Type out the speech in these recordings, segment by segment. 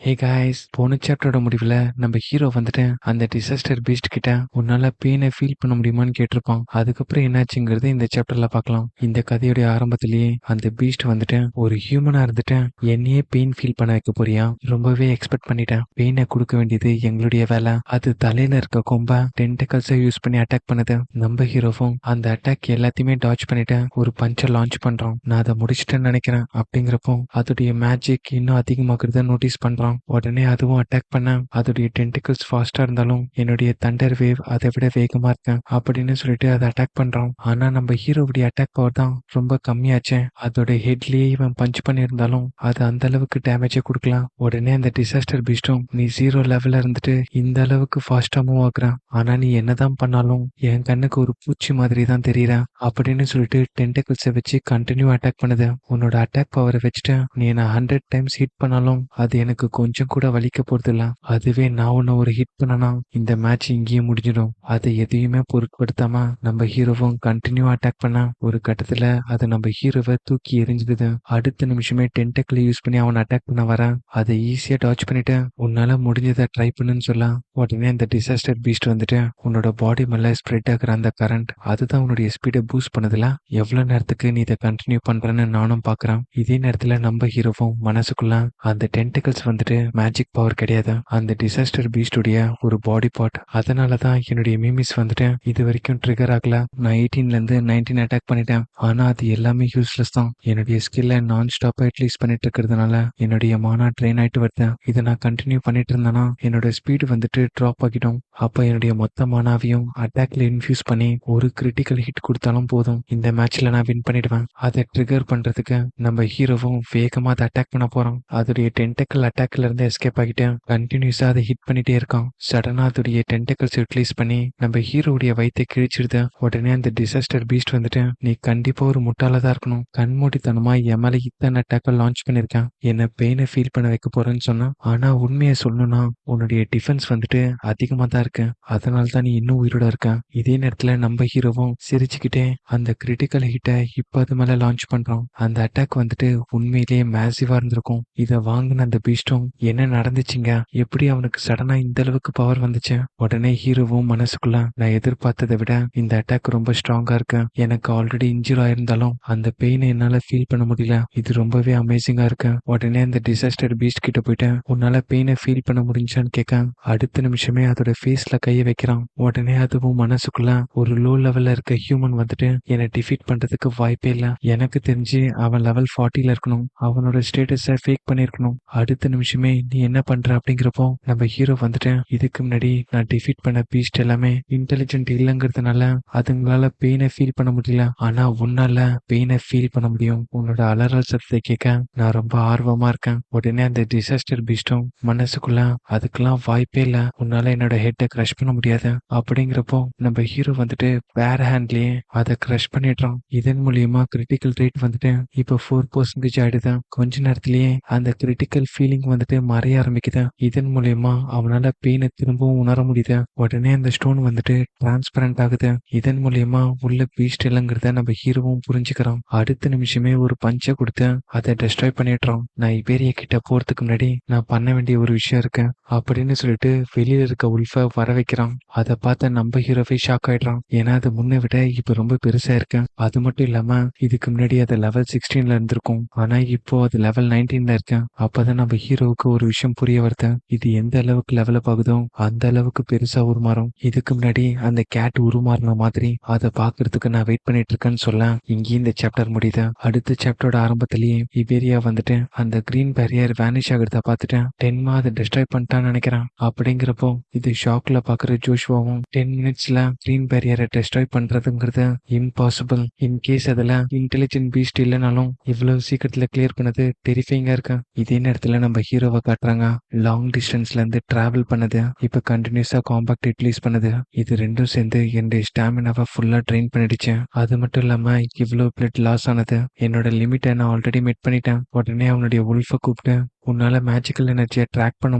Hey guys, போன சாப்டரோட முடிவில் நம்ம ஹீரோ வந்துட்டு அந்த டிசாஸ்டர் பீஸ்ட் கிட்ட உன்னால பெயினை ஃபீல் பண்ண முடியுமான்னு கேட்டிருப்பான். அதுக்கப்புறம் என்னாச்சுங்கிறது இந்த சாப்டர்ல பார்க்கலாம். இந்த கதையுடைய ஆரம்பத்திலேயே அந்த பீஸ்ட் வந்துட்டு ஒரு ஹியூமனா இருந்துட்டு என்னையே பெயின் ஃபீல் பண்ண வைக்க போறியா, ரொம்பவே எக்ஸ்பெக்ட் பண்ணிட்டேன். பெயினை கொடுக்க வேண்டியது எங்களுடைய வேலை. அது தலையில இருக்க கொம்ப டென்டக்கல்ஸை யூஸ் பண்ணி அட்டாக் பண்ணுது. நம்ம ஹீரோவும் அந்த அட்டாக் எல்லாத்தையுமே டாச் பண்ணிட்டு ஒரு பஞ்சை லான்ச் பண்றான். நான் அதை முடிச்சிட்டேன்னு நினைக்கிறேன். அப்படிங்கிறப்போ அதோடைய மேஜிக் இன்னும் அதிகமாகிறத நோட்டீஸ் பண்றான். உடனே அதுவும் அட்டாக் பண்ண அதோடைய டென்டிகல்ஸ் ஃபாஸ்டா இருந்தாலும் என்னுடைய தண்டர் வேவ் அதை விட வேகமா இருக்கேன் அப்படின்னு சொல்லிட்டு அதை அட்டாக் பண்றான். ஆனா நம்ம ஹீரோவுடைய அட்டாக் பவர் தான் ரொம்ப கம்மியாச்சு. அதோட ஹெட்லயே இவன் பஞ்ச் பண்ணியிருந்தாலும் அது அந்த அளவுக்கு டேமேஜே கொடுக்கலாம். உடனே அந்த டிசாஸ்டர் பீஸ்டும் நீ 0 லெவல்ல இருந்துட்டு இந்த அளவுக்கு ஃபாஸ்டா மூவ் ஆகுறான், ஆனா நீ என்னதான் பண்ணாலும் என் கண்ணுக்கு ஒரு பூச்சி மாதிரி தான் தெரியற அப்படின்னு சொல்லிட்டு டென்டிகல்ஸை வச்சு கண்டினியூ அட்டாக் பண்ணுது. உன்னோட அட்டாக் பவரை வச்சுட்டு நீ என்ன 100 டைம்ஸ் ஹிட் பண்ணாலும் அது எனக்கு கொஞ்சம் கூட வலிக்க போறதில்ல. அதுவே நான் உன்னை ஒரு ஹிட் பண்ணனா இந்த மேட்ச் இங்கேயே முடிஞ்சிடும். அதை எதையுமே பொருட்படுத்தாம நம்ம ஹீரோவும் கண்டினியூ அட்டாக் பண்ண ஒரு கட்டத்துல அது நம்ம ஹீரோவை தூக்கி எரிஞ்சிடுது. அடுத்த நிமிஷமே டென்டக்கிள் யூஸ் பண்ணி அவனை அட்டாக் பண்ண வர அதை ஈஸியா டாச் பண்ணிட்டு உன்னால முடிஞ்சதை ட்ரை பண்ணுன்னு சொல்ல உடனே அந்த டிசாஸ்டர் பீஸ்ட் வந்துட்டு உன்னோட பாடி மேல ஸ்ப்ரெட் ஆகுற அந்த கரண்ட் அதுதான் உன்னுடைய ஸ்பீடை பூஸ்ட் பண்ணதுல எவ்வளவு நேரத்துக்கு நீ இதை கண்டினியூ பண்றேன்னு நானும் பாக்குறேன். இதே நேரத்துல நம்ம ஹீரோவும் மனசுக்குள்ள அந்த டென்டிகல்ஸ் வந்துட்டு மேஜிக் பவர் கிடையாது, அந்த டிசாஸ்டர் பீஸ்டுடைய ஒரு பாடி பார்ட். அதனாலதான் என்னுடைய மீமிஸ் வந்துட்டு இது வரைக்கும் ட்ரிகர் ஆகல. நான் 18ல இருந்து 19 அட்டாக் பண்ணிட்டேன், ஆனா அது எல்லாமே யூஸ்லெஸ் தான். என்னுடைய ஸ்கில்ல நான் ஸ்டாப்பா யூட்டிலைஸ் பண்ணிட்டு இருக்கிறதுனால என்னுடைய மானா ட்ரெயின் ஆயிட்டு வருது. இதை நான் கண்டினியூ பண்ணிட்டு இருந்தேன்னா என்னோட ஸ்பீடு வந்துட்டு ட்ராப் ஆகிடும். அப்ப என்னுடைய மொத்த மானாவையும் அட்டாக்ல இன்ஃபியூஸ் பண்ணி ஒரு கிரிட்டிக்கல் ஹிட் கொடுத்தாலும் போதும், இந்த மேட்ச்ல நான் வின் பண்ணிடுவேன். அதை ட்ரிகர் பண்றதுக்கு நம்ம ஹீரோவும் வேகமா அதை அட்டாக் பண்ண போறோம். அதோடைய டென்டக்கல் அட்டாக்ல இருந்து எஸ்கேப் ஆகிட்டு கண்டினியூஸா அதை ஹிட் பண்ணிட்டே இருக்கான். சடனா அதோடைய டென்டக்கல்ஸ் யூட்டிலைஸ் பண்ணி நம்ம ஹீரோடைய வயித்தை கிழிச்சிடுது. உடனே அந்த டிசாஸ்டர் பீஸ்ட் வந்துட்டு நீ கண்டிப்பா ஒரு முட்டாளதான் இருக்கணும், கண்மூடித்தனமா என் மேல இத்தனை அட்டாக்கை லான்ச் பண்ணிருக்கேன், என்ன பெயினை ஃபீல் பண்ண வைக்க போறேன்னு சொன்னா. ஆனா உண்மையை சொல்லணும்னா உன்னுடைய டிஃபென்ஸ் வந்துட்டு அதிகமா தான் இருக்கு, அதனால தான் நீ இன்னும் உயிரோட இருக்க. இதே நேரத்துல நம்ம ஹீரோவும் சிரிச்சுக்கிட்டே அந்த கிரிட்டிக்கல் ஹிட்டை இப்ப அது மேல லான்ச் பண்றான். அந்த அட்டாக் வந்துட்டு உண்மையிலேயே மேசிவா இருந்திருக்கும். இதை வாங்கின அந்த பீஸ்டும் என்ன நடந்துச்சுங்க, எப்படி அவனுக்கு சடனா இந்த அளவுக்கு பவர் வந்துச்சு. உடனே ஹீரோவும் மனசுக்குள்ள நான் எதிர்பார்த்ததை விட இந்த அட்டாக் ரொம்ப ஸ்ட்ராங்கா இருக்கு, எனக்கு ஆல்ரெடி இன்ஜூர் ஆயிருந்தாலும் அந்த பெயினை என்னால ஃபீல் பண்ண முடியல, இது ரொம்பவே அமேசிங்கா இருக்கு. உடனே அந்த டிசாஸ்டர் பீஸ்ட் கிட்ட போயிட்டு உன்னால பெயினை ஃபீல் பண்ண முடிஞ்சான்னு கேட்க அடுத்த நிமிஷமே அதோட ஃபேஸ்ல கையை வைக்கிறான். உடனே அதுவும் மனசுக்குள்ள ஒரு லோ லெவல்ல இருக்க ஹியூமன் வந்துட்டு என்னை டிஃபீட் பண்றதுக்கு வாய்ப்பே இல்ல, எனக்கு தெரிஞ்சு அவன் லெவல் 40ல இருக்கணும், அவனோட ஸ்டேட்டஸை ஃபேக் பண்ணிருக்கணும். அடுத்த நிமிஷமே நீ என்ன பண்ற அப்படிங்கிறப்போ நம்ம ஹீரோ வந்துட்டு இதுக்கு முன்னாடி நான் டிஃபீட் பண்ண பீஸ்ட் எல்லாமே இன்டெலிஜென்ட் இல்லைங்கிறதுனால அதுங்களால பெயினை ஃபீல் பண்ண முடியல, ஆனா உன்னால பெயினை ஃபீல் பண்ண முடியும், உன்னோட அலறல் சத்தத்தை கேட்க நான் ரொம்ப ஆர்வமா இருக்கேன். உடனே அந்த டிசாஸ்டர் பீஸ்டும் மனசுக்குள்ள அதுக்கெல்லாம் வாய்ப்பே இல்ல, உன்னால என்னோட ஹெட்டை கிரஷ் பண்ண முடியாது அப்படிங்கிறப்போ நம்ம ஹீரோ வந்துட்டு வேற ஹேண்ட்லயே அதை கிரஷ் பண்ணிடுறான். இதன் மூலியமா கிரிட்டிக்கல் ரேட் வந்துட்டு இப்போ 4% ஆயிடுது. கொஞ்ச நேரத்திலேயே அந்த கிரிட்டிக்கல் ஃபீலிங் வந்துட்டு மறைய ஆரம்பிக்குது. இதன் மூலியமா அவனால பெயினை திரும்பவும் உணர முடியுது. உடனே அந்த ஸ்டோன் வந்துட்டு டிரான்ஸ்பரண்ட் ஆகுது. இதன் மூலியமா உள்ள பீஸ்ட் இல்லைங்கிறத நம்ம ஹீரோவும் புரிஞ்சுக்கிறான். அடுத்த நிமிஷமே ஒரு பஞ்சை கொடுத்து அதை டெஸ்ட்ராய் பண்ணிடுறான். நான் இபேரிய கிட்ட போறதுக்கு முன்னாடி நான் பண்ண வேண்டிய ஒரு விஷயம் இருக்கு அப்படின்னு சொல்லிட்டு வெளியில இருக்க உல்ஃபை வர வைக்கிறான். அதை பார்த்த நம்ம ஹீரோவே ஷாக் ஆயிடுறான், ஏன்னா அது முன்னை விட இப்ப ரொம்ப பெருசா இருக்கு. அது மட்டும் இல்லாம இதுக்கு முன்னாடி அது லெவல் 16ல இருந்திருக்கும், ஆனா இப்போ அது லெவல் 19ல இருக்கு. அப்பதான் நம்ம ஹீரோவுக்கு ஒரு விஷயம் புரிய வருது, இது எந்த அளவுக்கு லெவலப் ஆகுதோ அந்த அளவுக்கு பெருசா உருமாறும். இதுக்கு முன்னாடி அந்த கேட் உருமாறின மாதிரி அதை பாக்குறதுக்கு நான் வெயிட் பண்ணிட்டு இருக்கேன்னு சொல்ல இங்கே இந்த சாப்டர் முடியுது. அடுத்த சாப்டரோட ஆரம்பத்திலேயே இபேரியா வந்துட்டு அந்த கிரீன் பேரியர் வேனிஷ் ஆகிறத பார்த்துட்டு டென்மா அதை டெஸ்ட்ராய் பண்ணிட்டான்னு நினைக்கிறேன். அப்படிங்கிறப்போ இது ஷாக்ல பாக்குற ஜோஷ்வாவும் 10 மினிட்ஸ்ல கிரீன் பேரியரை டெஸ்ட்ராய் பண்றதுங்கிறது இம்பாசிபிள், இன்கேஸ் அதுல இன்டெலிஜென்ட் பீஸ்ட் இல்லைனாலும் இவ்வளவு சீக்கிரத்துல கிளியர் பண்ணது டெரிஃபைங்கா இருக்கு. இதே நேரத்துல நம்ம ஹீரோவை காட்டுறாங்க, லாங் டிஸ்டன்ஸ்ல இருந்து டிராவல் பண்ணது, இப்ப கண்டினியூஸா காம்பாக்ட் யூட்டிலைஸ் பண்ணுது. இது ரெண்டும் சேர்ந்து என்னுடைய ஸ்டாமினாவை ஃபுல்லா ட்ரெயின் பண்ணிடுச்சு. அது மட்டும் இல்லாம இவ்வளவு பிளட் லாஸ் ஆனது, என்னோட லிமிட்டை நான் ஆல்ரெடி மீட் பண்ணிட்டேன். உடனே அவனுடைய உல்ஃபை கூப்பிட்டு உன்னால மேஜிக்கல் எனர்ஜியை ட்ராக் பண்ண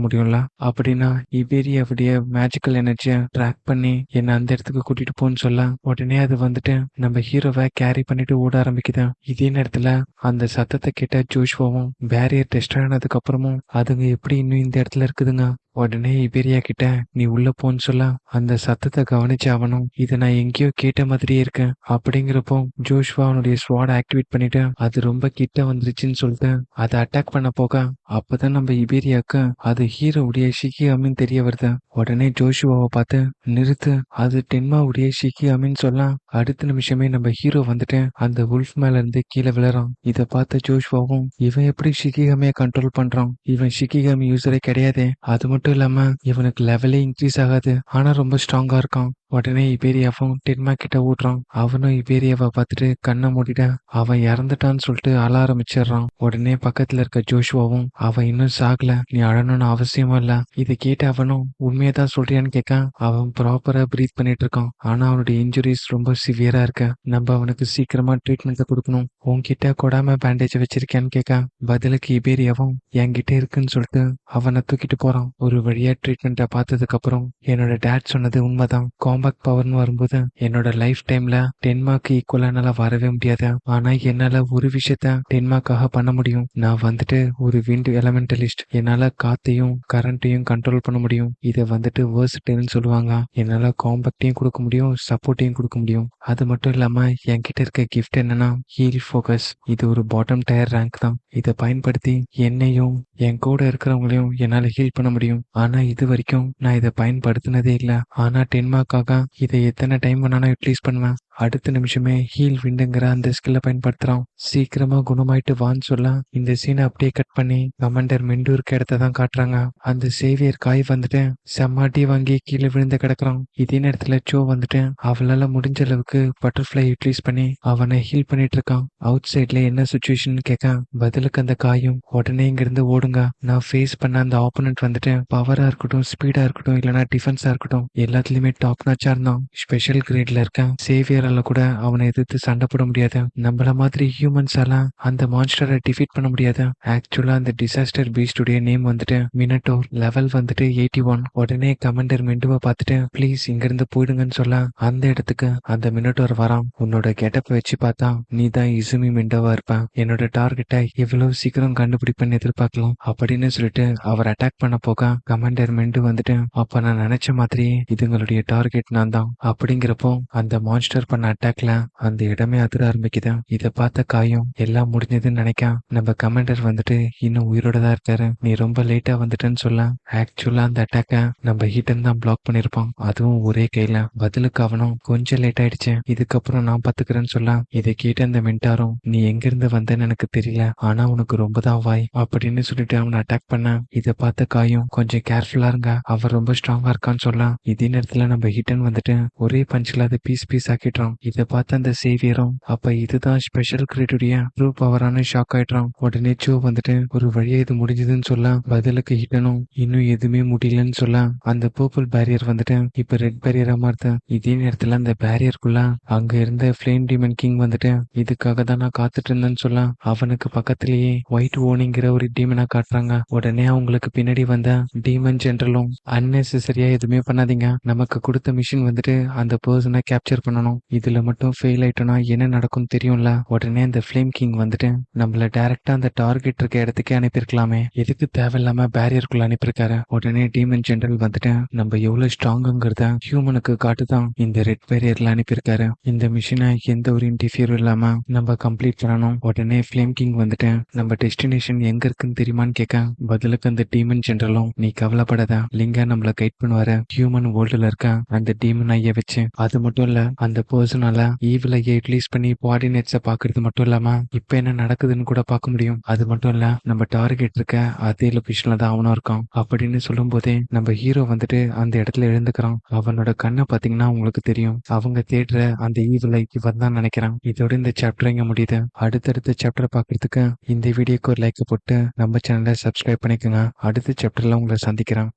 முடியும்ல, அப்படின்னா இபேரியாவுடைய மேஜிக்கல் எனர்ஜியை ட்ராக் பண்ணி என்னை அந்த இடத்துக்கு கூட்டிட்டு போன்னு சொல்ல உடனே அது வந்துட்டு நம்ம ஹீரோவை கேரி பண்ணிட்டு ஓட ஆரம்பிக்குது. இதே நேரத்துல அந்த சத்தத்தை கேட்ட ஜோஷ்வாவும் பேரியர் டெஸ்ட் ஆனதுக்கு அப்புறமும் அதுங்க எப்படி இன்னும் இந்த இடத்துல இருக்குதுங்க. உடனே இபேரியா கிட்ட நீ உள்ள போன்னு சொல்ல அந்த சத்தத்தை கவனிச்சு அவனும் இதை நான் எங்கேயோ கேட்ட மாதிரியே இருக்கேன் அப்படிங்கிறப்போ ஜோஷ்வா அவனுடைய ஸ்வாட் ஆக்டிவேட் பண்ணிட்டு அது ரொம்ப கிட்ட வந்துருச்சுன்னு சொல்லிட்டு அதை அட்டாக் பண்ண போக அப்பதான் நம்ம இபேரியாவுக்கு அது ஹீரோவுடைய ஷிகியாமின்னு தெரிய வருது. உடனே ஜோஷுவாவை பார்த்து நிறுத்து, அது டென்மாவுடைய ஷிகியாமின்னு சொல்ல அடுத்த நிமிஷமே நம்ம ஹீரோ வந்துட்டு அந்த உல்ஃப் மேல இருந்து கீழே விழறான். இதை பார்த்த ஜோஷ்வாவும் இவன் எப்படி ஷிகிகாமியை கண்ட்ரோல் பண்றான், இவன் ஷிகிகாமி யூசரே கிடையாதே, அது மட்டும் இல்லாம இவனுக்கு லெவலே இன்க்ரீஸ் ஆகாது, ஆனா ரொம்ப ஸ்ட்ராங்கா இருக்கான். உடனே இபேரியாவும் டென்மா கிட்ட ஓடுறான். அவனும் இபேரியாவை பார்த்துட்டு கண்ணை மூடிட்ட அவன் இறந்துட்டான்னு சொல்லிட்டு அழ ஆரம்பிச்சிடுறான். உடனே பக்கத்துல இருக்க ஜோஷுவாவும் அவன் இன்னும் சாகல, நீ அழணும்னு அவசியமா இல்ல. இதை கேட்டு அவனும் உண்மையதான் சொல்றியான்னு கேட்க அவன் ப்ராப்பரா பிரீத் பண்ணிட்டு இருக்கான். ஆனா அவனுடைய இன்ஜுரிஸ் ரொம்ப சிவியரா இருக்க, நம்ம அவனுக்கு சீக்கிரமா ட்ரீட்மெண்ட் கொடுக்கணும். உன்கிட்ட கொடாம பேண்டேஜ் வச்சிருக்கியான்னு கேட்க பதிலுக்கு இபேரியாவும் என்கிட்ட இருக்குன்னு சொல்லிட்டு அவனை தூக்கிட்டு போறான். ஒரு வழியா ட்ரீட்மெண்ட்டை பார்த்ததுக்கு அப்புறம் என்னோட டேட் சொன்னது உண்மைதான், காம்பேக்ட் பவர்னு வரும்போது என்னோட லைஃப் டைம்ல டென்மார்க்கு ஈக்குவலா என்னால வரவே முடியாது. ஆனா என்னால ஒரு விஷயத்த டென்மார்க்காக பண்ண முடியும். நான் வந்துட்டு ஒரு விண்ட் எலமெண்டலிஸ்ட், என்னால காத்தையும் கரண்ட்டையும் கண்ட்ரோல் பண்ண முடியும். இதை வந்துட்டு வேர்ஸ்டைல்னு சொல்லுவாங்க. என்னால காம்பேக்டையும் கொடுக்க முடியும், சப்போர்ட்டையும் கொடுக்க முடியும். அது மட்டும் இல்லாம என்கிட்ட இருக்க கிஃப்ட் என்னன்னா ஹீல் ஃபோக்கஸ். இது ஒரு பாட்டம் டயர் ரேங்க் தான். இதை பயன்படுத்தி என்னையும் என் கூட இருக்கிறவங்களையும் என்னால ஹீல் பண்ண முடியும். ஆனா இது வரைக்கும் நான் இதை பயன்படுத்தினதே இல்லை. ஆனா டென்மார்க்காக இதை எத்தனை டைம் வேணாலும் யூட்டிலைஸ் பண்ணுவேன். அடுத்த நிமிஷமே ஹீல் விண்டுங்கிற அந்த ஸ்கில்லை பயன்படுத்துறான். சீக்கிரமா குணமாயிட்டு வான்னு சொல்ல இந்த சீனை அப்படியே கட் பண்ணி கமாண்டர் மெண்டு இருக்க இடத்த தான் காட்டுறாங்க. அந்த சேவியர் காய் வந்துட்டு செம்மாட்டி வாங்கி கீழே விழுந்து கிடக்குறான். இதே நேரத்துல சோ வந்துட்டு அவளால முடிஞ்ச அளவுக்கு பட்டர்ஃபிளை யூட்டிலைஸ் பண்ணி அவனை ஹீல் பண்ணிட்டு இருக்கான். அவுட் சைட்ல என்ன சுச்சுவேஷன் கேட்க பதிலுக்கு அந்த காயும் உடனே இங்க இருந்து ஓடுங்க, நான் ஃபேஸ் பண்ண அந்த ஆப்போனன்ட் வந்துட்டு பவரா இருக்கட்டும், ஸ்பீடா இருக்கட்டும், இல்லைன்னா டிஃபென்ஸா இருக்கட்டும், எல்லாத்துலயுமே டாப் நாச்சா இருந்தான். ஸ்பெஷல் கிரேட்ல இருக்க சேவியர் கூட அவனை எதிர்த்து சண்டை போட முடியாது. நம்மள மாதிரி ஹியூமன்ஸால அந்த மான்ஸ்டரை டிஃபீட் பண்ண முடியாது. ஆக்சுவலா அந்த டிசாஸ்டர் பீஸ்டுடைய நேம் வந்துட்டு மினட்டோர், லெவல் வந்துட்டு 81. உடனே கமாண்டர் மெண்டுவை பார்த்துட்டு ப்ளீஸ் இங்க இருந்து போயிடுங்கன்னு சொல்ல அந்த இடத்துக்கு அந்த மினட்டோர் வரான். உன்னோட கெட்டப்ப வச்சு பார்த்தா நீ தான் இசுமி மெண்டோவா இருப்ப, என்னோட டார்கெட்டை எவ்வளவு சீக்கிரம் கண்டுபிடிப்பேன்னு எதிர்பார்க்கலாம் அப்படின்னு சொல்லிட்டு அவர் அட்டாக் பண்ண போக கமாண்டர் மெண்டு வந்துட்டு அப்ப நான் நினைச்ச மாதிரியே இதுங்களுடைய டார்கெட் நான் தான் அப்படிங்கிறப்போ அந்த மான்ஸ்டர் பண்ண அட்டாக்ல அந்த இடமே அதிர ஆரம்பிக்குது. இதை பார்த்த காயும் எல்லாம் முடிஞ்சதுன்னு நினைக்க நம்ம கமாண்டர் வந்துட்டு இன்னும் உயிரோட தான் இருக்காரு, நீ ரொம்ப லேட்டா வந்துட்டேன்னு சொல்ல ஆக்சுவலா அந்த அட்டாக்க நம்ம ஹீட்டன் தான் பிளாக் பண்ணிருப்பான், அதுவும் ஒரே கையில. பதிலுக்கு அவனும் கொஞ்சம் லேட் ஆயிடுச்சு, இதுக்கப்புறம் நான் பாத்துக்கிறேன்னு சொல்ல இதை கேட்டு அந்த மென்டாரும் நீ எங்க இருந்து வந்தேன்னு எனக்கு தெரியல, ஆனா உனக்கு ரொம்ப தான் வாய் அப்படின்னு சொல்லிட்டு அவனை அட்டாக் பண்ண இதை பார்த்த காயும் கொஞ்சம் கேர்ஃபுல்லா இருங்க, அவர் ரொம்ப ஸ்ட்ராங்கா இருக்கான்னு சொல்ல இதே நேரத்துல நம்ம ஹீட்டன் வந்துட்டு ஒரே பஞ்சில் அதை பீஸ் ஆக்கிட்டான். இதை பார்த்த அந்த சேவியரும் அப்ப இதுதான் ஸ்பெஷல் கிரேட்டுடைய ட்ரூ பவரான ஷாக் ஆயிட்டான். உடனே சோ வந்துட்டு ஒரு வழியா இது முடிஞ்சதுன்னு சொல்ல பதிலுக்கு ஹிட்டனும் இன்னும் எதுவுமே முடியலன்னு சொல்ல அந்த பர்பிள் பேரியர் வந்துட்டு இப்ப ரெட் பேரியரா மாறுது. இதே நேரத்துல அந்த பேரியருக்குள்ள அங்க இருந்த ஃபிளேம் டீமன் கிங் வந்துட்டு இதுக்காக தான் நான் காத்துட்டு இருந்தேன்னு சொல்ல அவனுக்கு பக்கத்திலேயே ஒயிட் ஓனிங்கிற ஒரு டீமனா காட்டுறாங்க. உடனே அவங்களுக்கு பின்னாடி வந்த டீமன் ஜெனரலும் அன்னெசரியா எதுவுமே பண்ணாதீங்க, நமக்கு கொடுத்த மிஷின் வந்துட்டு அந்த பர்சனை கேப்சர் பண்ணணும், இதுல மட்டும் ஃபெயில் ஆயிட்டோம்னா என்ன நடக்கும் தெரியும்ல. உடனே அந்த ஃபிளேம் கிங் வந்துட்டு நம்மள டைரக்டா அந்த டார்கெட் இருக்க இடத்துக்கே அனுப்பியிருக்கலாமே, எதுக்கு தேவையில்லாம பேரியருக்குள்ள அனுப்பியிருக்காரு. உடனே டீமன் ஜெனரல் வந்துட்டு நம்ம எவ்வளவு ஸ்ட்ராங்குங்கிறத ஹியூமனுக்கு காட்டுதான் இந்த ரெட் பேரியர்ல அனுப்பியிருக்காரு, இந்த மிஷினை எந்த ஒரு இன்டிஃபியரும் இல்லாம நம்ம கம்ப்ளீட் பண்ணணும். உடனே ஃபிளேம் கிங் வந்துட்டு நம்ம டெஸ்டினேஷன் எங்க இருக்குன்னு தெரியுமான்னு கேட்க பதிலுக்கு அந்த டீமன் ஜெனரலும் நீ கவலைப்படாத, லிங்கா நம்மள கைட் பண்ணுவாரு, ஹியூமன் வேர்ல்டுல இருக்க அந்த டீமன் ஐய வச்சு. அது மட்டும் இல்ல அந்த பர்சனால ஈவில் ஐய யூட்டிலைஸ் பண்ணி கோஆர்டினேட்ஸை பாக்குறது மட்டும் இல்லாம இப்ப என்ன நடக்குதுன்னு கூட பார்க்க முடியும். அது மட்டும் இல்ல நம்ம டார்கெட் இருக்க அதே லொகேஷன்ல தான் அவனும் இருக்கான் அப்படின்னு சொல்லும் போதே நம்ம ஹீரோ வந்துட்டு அந்த இடத்துல எழுந்துக்கிறான். அவனோட கண்ணை பாத்தீங்கன்னா உங்களுக்கு தெரியும், அவங்க தேடுற அந்த ஈவில் ஐ இவன் தான் நினைக்கிறான். இதோட இந்த சாப்டர் இங்க முடியுது. அடுத்தடுத்த சாப்டர் பாக்குறதுக்கு இந்த வீடியோக்கு ஒரு லைக் போட்டு நம்ம சேனலை சப்ஸ்கிரைப் பண்ணிக்கோங்க. அடுத்த சாப்டர்ல உங்களை சந்திக்கிறேன்.